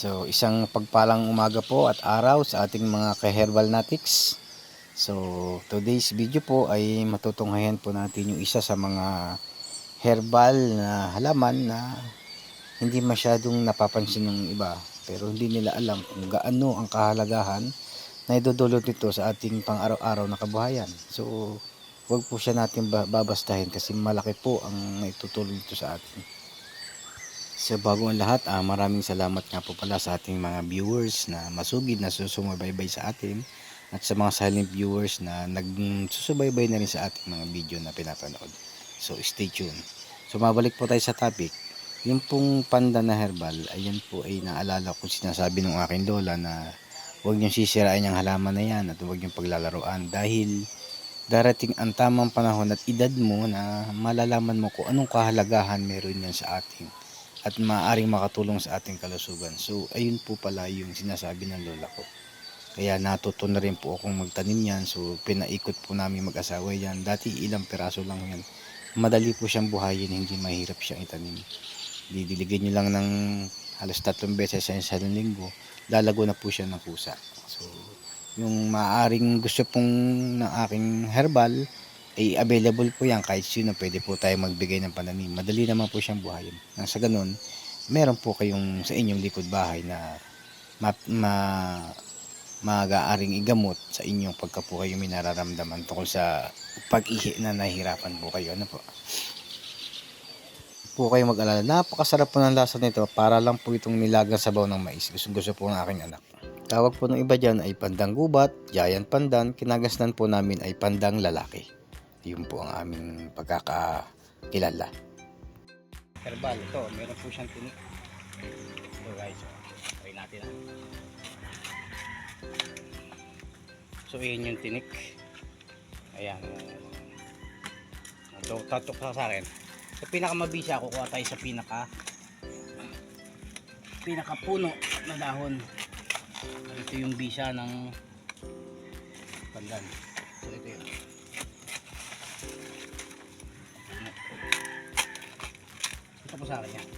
So isang pagpalang umaga po at araw sa ating mga ka-herbal natics. So today's video po ay matutunghayan po natin yung isa sa mga herbal na halaman na hindi masyadong napapansin ng iba, pero hindi nila alam kung gaano ang kahalagahan na idudulot nito sa ating pang-araw-araw na kabuhayan. So huwag po siya natin babastahin kasi malaki po ang naitutulong nito sa atin. So bago ang lahat, maraming salamat nga po pala sa ating mga viewers na masugid na susumabaybay sa atin at sa mga silent viewers na nagsusubaybay na rin sa ating mga video na pinapanood. So stay tuned. So mabalik po tayo sa topic. Yung pong pandan na herbal, ayan po ay naalala ko sinasabi ng aking lola na huwag niyong sisirain yung halaman na yan at huwag niyong paglalaroan dahil darating ang tamang panahon at edad mo na malalaman mo kung anong kahalagahan meron yan sa ating at maaaring makatulong sa ating kalusugan. So ayun po pala yung sinasabi ng lola ko. Kaya natuto na rin po akong magtanim yan. So pinaikot po namin mag-asawa yan. Dati ilang piraso lang yan. Madali po siyang buhayin, hindi mahirap siyang itanim. Didiligan nyo lang ng halos 3 beses sa isang linggo, lalago na po siya ng pusa. So yung maaaring gusto pong ng aking herbal ay available po yan, kahit sino pwede po tayo magbigay ng pananim. Madali naman po siyang buhayin. Nang sa ganun, meron po kayong sa inyong likod bahay na mag-aaring igamot sa inyong pagka po kayo may nararamdaman tungkol sa pag-ihi na nahihirapan po kayo. Ano po? Po kayo mag-alala. Napakasarap po ng lasa nito. Para lang po itong nilagang sabaw ng mais. Gusto po ng aking anak. Tawag po ng iba dyan ay pandang gubat, giant pandan. Kinagasnan po namin ay pandang lalaki. Yun po ang aming pagkakakilala. Herbal, ito, meron po siyang tinik. Ito guys, try natin. So yun yung tinik. Ayan. Ito, tatok sa akin. Sa pinakamabisa, kukuha tayo sa pinakapuno na dahon. Ito yung bisa ng pandan. So ito yun. Ito po sa akin yan.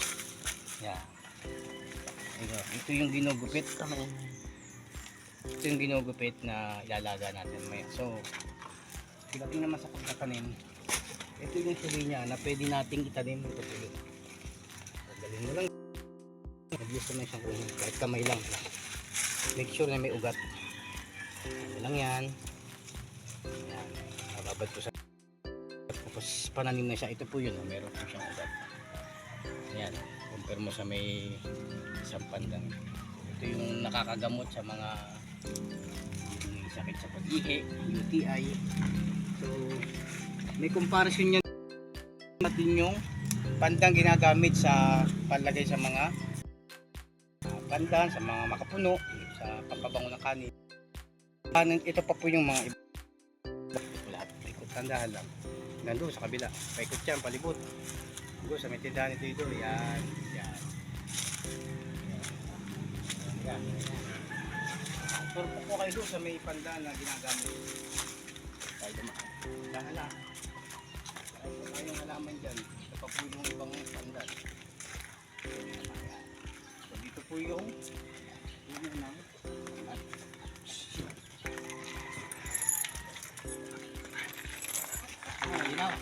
Yan. Ito yung ginugupit. Ito yung ginugupit na ilalaga natin maya. So, pagdating naman sa pagtatanim, ito yung tuloy niya na pwede nating itanim. Ito po yun. Galing mo lang. Mag-gusto na siyang kunin. Kahit kamay lang. Make sure na may ugat. Ito lang yan. Yan. Mababad po sa tapos pananim na siya. Ito po yun. Meron po siyang ugat. Yan. Compare mo sa may isang pandan. Ito yung nakakagamot sa mga sakit sa pag-ihi, UTI. So may comparison niya natin yung pandang ginagamit sa panlagay sa mga pandan, sa mga makapuno, sa pampabango ng kanin. Ito pa po yung mga iba. Lahat ikot, tandahan lang. Nandun sa kabila, paikot yan, palibot. Nandun sa may tindahan ito ito, yan, yan. Yan. Turpo po kayo doon sa may pandan na ginagamit. Tayo dumaan. Dahala. Tayo po tayong halaman dyan. Ito pa po yung ibang pandan. So dito po yung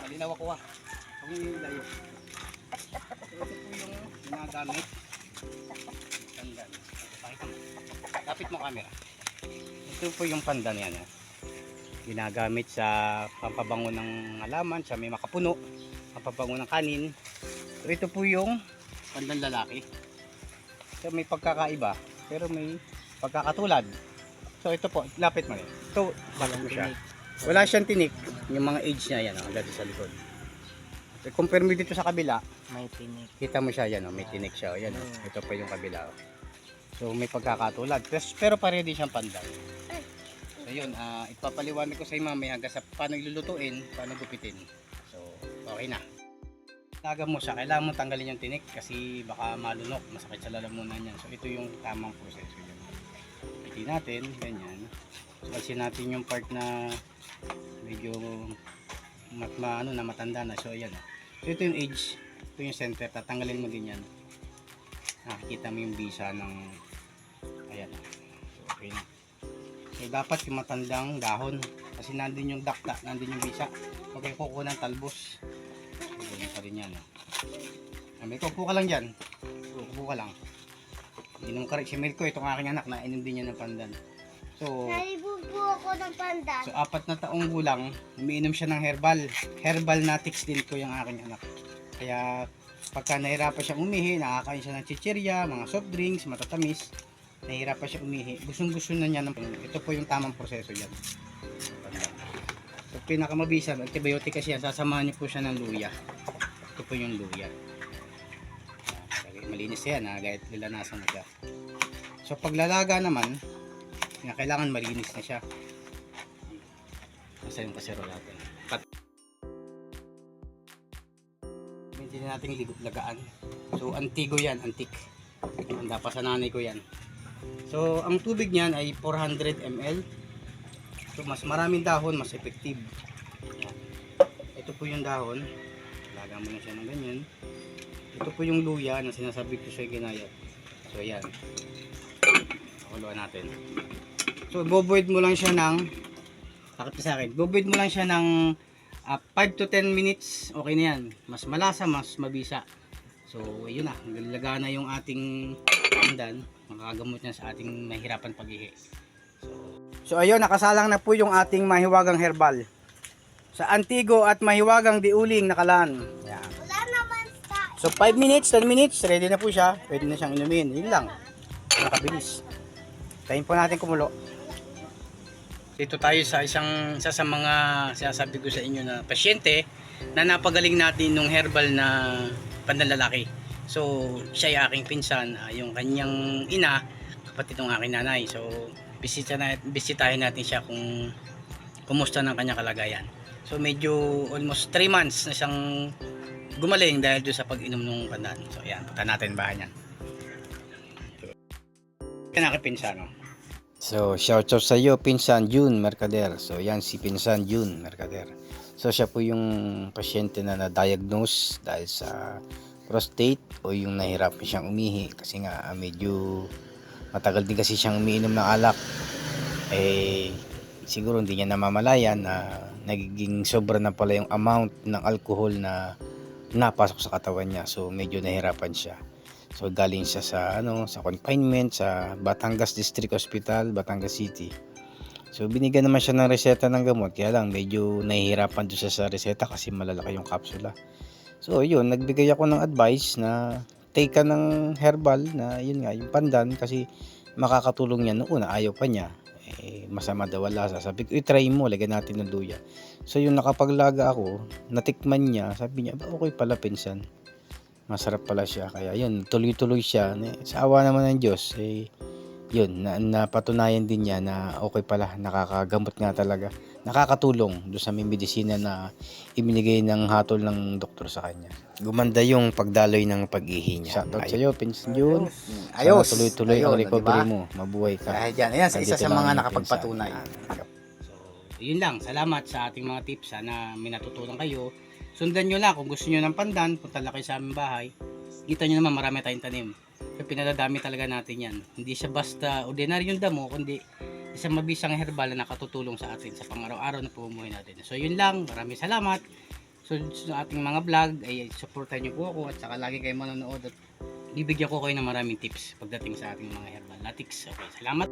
malinaw ako kung yung layo. So ito po yung ginagamit pandan. Lapit mo camera. Ito po yung pandan yan. Ginagamit sa pampabango ng halaman, sa may makapuno, pampabango ng kanin. So ito po yung pandan lalaki. So may pagkakaiba, pero may pagkakatulad. So ito po, lapit mo rin. Ito, bago siya. Wala siyang tinik. Yung mga age niya yan, hanggang sa likod. So, compare mo dito sa kabila, may tinik. kita mo siya yan, may tinik siya. Yan, ito pa yung kabila. So may pagkakatulad. Pero pare din siyang pandan. So yun, ipapaliwanag ko sa inyo mamaya hanggang sa paano ilulutuin, paano gupitin. So okay na. Laga mo siya, kailangan mo tanggalin yung tinik kasi baka malunok, masakit sa lalamunan yan. So ito yung tamang proseso yun. Gupitin natin, ganyan. So kasi natin yung part na medyo na matanda na. So ayan. So ito yung edge, ito yung center, tatanggalin mo din yan. Nakikita mo yung bisa ng Ayan. So, okay na. So, dapat yung matandang dahon. Kasi nandun yung dakta, nandun yung bisa. Okay, kuko ng talbos. So, ganyan pa rin yan. May kuko ka lang dyan. Kuko ka lang. Inom ka rin. Si Mirko, itong aking anak, nainom din niya ng pandan. So, Nalibubo ako ng pandan. so 4 na taong gulang, umiinom siya ng herbal. Herbal Natix din ko yung aking anak. Kaya pagka nahirapan siyang umihi, nakakain siya ng chichirya, mga soft drinks, matatamis, nahirapan siya umihi. Gustong-gusto na niya ng ito po yung tamang proseso yan. So pinakamabisa, antibiotic kasi yan, sasamahan niyo po siya ng luya. Ito po yung luya. Malinis yan, kahit nilanasan na siya. So paglalaga naman, kailangan malinis na siya. Nasa yung kasero natin. Hindi natin lagaan. So antigo yan, antik. Handa pa sa nanay ko yan. So ang tubig niyan ay 400 ml. So mas maraming dahon, mas effective. Yan. Ito po yung dahon. Laga mo na siya ng ganyan. Ito po yung luya na sinasabi ko sa ginayat. So yan. Pakuluan natin. So boboid mo lang siya ng takot sa akin. Boboid mo lang siya ng 5 to 10 minutes. Okay na yan. Mas malasa, mas mabisa. So ayun na, naglaga na yung ating pandan. Makagamot niya sa ating mahirapan pag-ihi. So ayun, nakasalang na po yung ating mahiwagang herbal. Sa Antigo at mahiwagang diuling nakalan. Yan. Wala naman sa... So 5 minutes, 10 minutes, ready na po siya. Pwede na siyang inumin. Yun lang. Nakabilis. Tayin po natin kumulo. Dito tayo sa isa sa mga sinasabi ko sa inyo na pasyente na napagaling natin nung herbal na pandanlalaki. So siya ay aking pinsan, yung kanyang ina, kapatid ng aking nanay. So bisitahin natin siya kung kumusta ng kanyang kalagayan. So medyo almost 3 months na siyang gumaling dahil doon sa pag-inom ng pandan. So ayan, punta natin bahay niyan. Pinsan, no? So, shout out sa iyo, Pinsan June Mercader. So, yan si Pinsan June Mercader. So, siya po yung pasyente na na-diagnose dahil sa prostate o yung nahirapan siyang umihi kasi nga medyo matagal din kasi siyang umiinom ng alak. Siguro hindi niya namamalayan na nagiging sobra na pala yung amount ng alcohol na napasok sa katawan niya. So, medyo nahirapan siya. So galing siya sa confinement sa Batangas District Hospital, Batangas City. So binigyan naman siya ng reseta ng gamot, kaya lang medyo nahihirapan doon siya sa reseta kasi malalaki yung kapsula. So yun, nagbigay ako ng advice na take ka ng herbal na yun nga, yung pandan kasi makakatulong yan. Noong una ayaw pa niya. Masama daw wala. Sabi ko, i-try mo, lagyan natin ng luya. So yung nakapaglaga ako, natikman niya, sabi niya, okay pala pinsan. Masarap pala siya, kaya yun, tuloy-tuloy siya. Sa awa naman ng Diyos, yun, napatunayan din niya na okay pala, nakakagamot nga talaga, nakakatulong doon sa may medisina na ibinigay ng hatol ng doktor sa kanya. Gumanda yung pagdaloy ng pag-ihi niya. Shoutout sa iyo, Pinsan June. Ayos. Sana tuloy-tuloy ang recovery diba? mo, mabuhay ka. Dahil dyan, ayan, sa isa Dito sa lang mga yung nakapagpatunay. Pinsan. So, yun lang. Salamat sa ating mga tips. Sana may natutunan kayo. Sundan nyo lang kung gusto nyo ng pandan, punta lang kayo sa aming bahay. Kita nyo naman marami tayong tanim. So pinadadami talaga natin yan. Hindi siya basta ordinaryong damo, kundi isang mabisang herbal na nakatutulong sa atin sa pang-araw-araw na pamumuhay natin. So yun lang, maraming salamat. So sa ating mga vlog ay supportan nyo po ako at saka lagi kayo manonood at bibigyan ko kayo ng maraming tips pagdating sa ating mga herbal Natix. Okay, salamat.